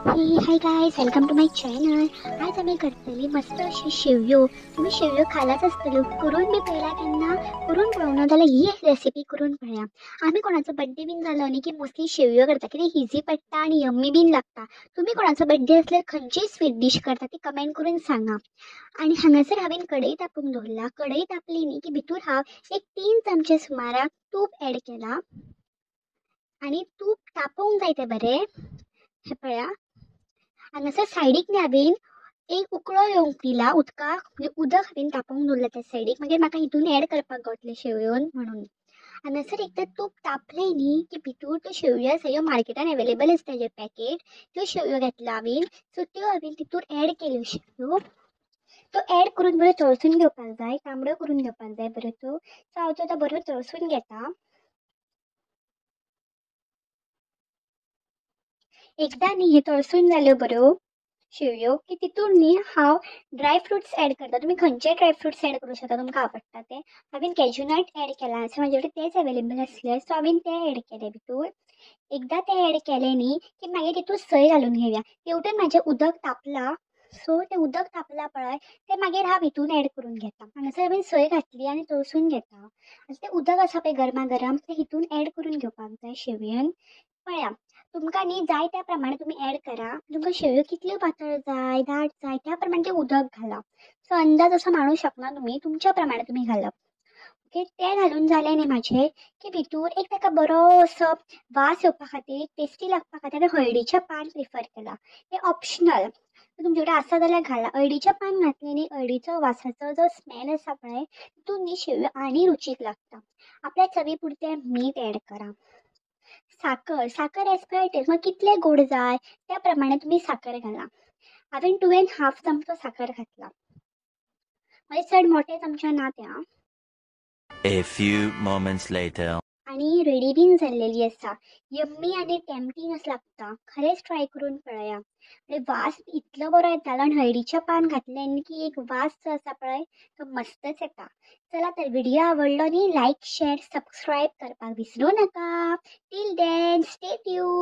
High guys, welcome to my channel. आज आम्ही करतली मस्त अशी शेवयो. तुम्ही शेवयो खालाच असतलो करून मी पहिला त्यांना करून पळवणार त्याला ही रेसिपी करून पळया. आम्ही कोणाचा बर्थडे बिन झालं आणि की मोस्टली शेवयो करता की इझी पडता आणि यम्मी बिन लागता. तुम्ही कोणाचा बर्थडे असल्यार खंयची स्वीट डिश करता ती कमेंट करून सांगा. आणि हांगासर हांवें कढई तापून दवरला. कढई तापली न्ही की भितूर हांव एक 3 चमचे सुमाराक तूप ऍड केला आणि तूप तापोवंक जाय तें बरें. हे पळया, हांगासर सायडीक हांवें एक उकळो येवंक दिला उदकाक, म्हणजे उदक हांवें तापोवंक दवरलें त्या सायडीक. मागीर म्हाका हितून ऍड करपाक गावतलें शेवयोन म्हणून. हांगासर एकदां तूप तापलें न्ही की भितूर त्यो शेवयो आसा ह्यो मार्केटान अवेलेबल आसता हेजे पॅकेट. त्यो शेवयो घेतला हांवें. सो त्यो हांवें तितूर ऍड केल्यो शेवयो. तो ऍड करून बरो तळसून घेवपाक जाय, तांबड्यो करून घेवपाक जाय बरो त्यो. सो हांव तो आतां बरो तळसून घेता. एकदां न्ही हे तळसून जाल्यो बऱ्यो शेवयो की तितून न्ही हांव ड्राय फ्रुट्स ऍड करता. तुम्ही खंयचे ड्राय फ्रुट्स ऍड करूं शकता तुमकां आवडटा ते. हांवें कॅज्यू नट ऍड केला, सो म्हाजे कडेन तेच अवेलेबल आसले सो हांवें ते ऍड केले भितूर. एकदां ते ऍड केले न्ही की मागीर तितून सय घालून घेवया. तेवटेन म्हाजें उदक तापला, सो तें उदक तापला पळय तें मागीर हांव हितून ऍड करून घेता. हांगासर हांवें सय घातली आनी तळसून घेता. आतां तें उदक आसा पळय गरमा गरम तें हितून ऍड करून घेवपाक जाय शेवयान. पळया, तुमकां न्ही जाय त्या प्रमाणे तुम्ही ऍड करा. तुमकां शेवयो कितल्यो पातळ जाय दाट जाय त्या प्रमाणे ते उदक घाला. सो अंदाज असो मांडू शकना तुम्ही, तुमच्या प्रमाणे तुम्ही घालप. ओके, ते घालून जालें न्ही म्हाजें की भितूर एक ताका बरो असो वास येवपा खातीर, टेस्टी लागपा खातीर हांवें हळदीचें पान प्रिफर केला. हें ऑप्शनल, तुमचे कडेन आसा जाल्यार घाला. हळदीचें पान घातलें न्ही हळदीचो वासाचो जो स्मेल आसा पळय तितून न्ही शेवयो आनी रुचीक लागता. आपल्या चवी पुरतें मीठ ऍड करा. साखर साखर एज पर टेस्ट, मग कितले गोड जाय त्या प्रमाणे तुम्ही साखर घाला. हांवें 2.5 चमचो साखर घातला, म्हणजे चड मोठे चमचे ना त्या. A few moments later. आणि रेडी बीन जाल्लेली आसा. यम्मी आनी टेम्पटिंग असं लागता. खरेंच ट्राय करून पळया. आणि वास इतलो बरो येतालो आनी हळदीचें पान घातलें की एक वास जो आसा पळय तो मस्तच येता. चला तर व्हिडिओ आवडलो न्ही लायक शेअर सबस्क्राईब करपाक विसरू नका. Till then stay tune.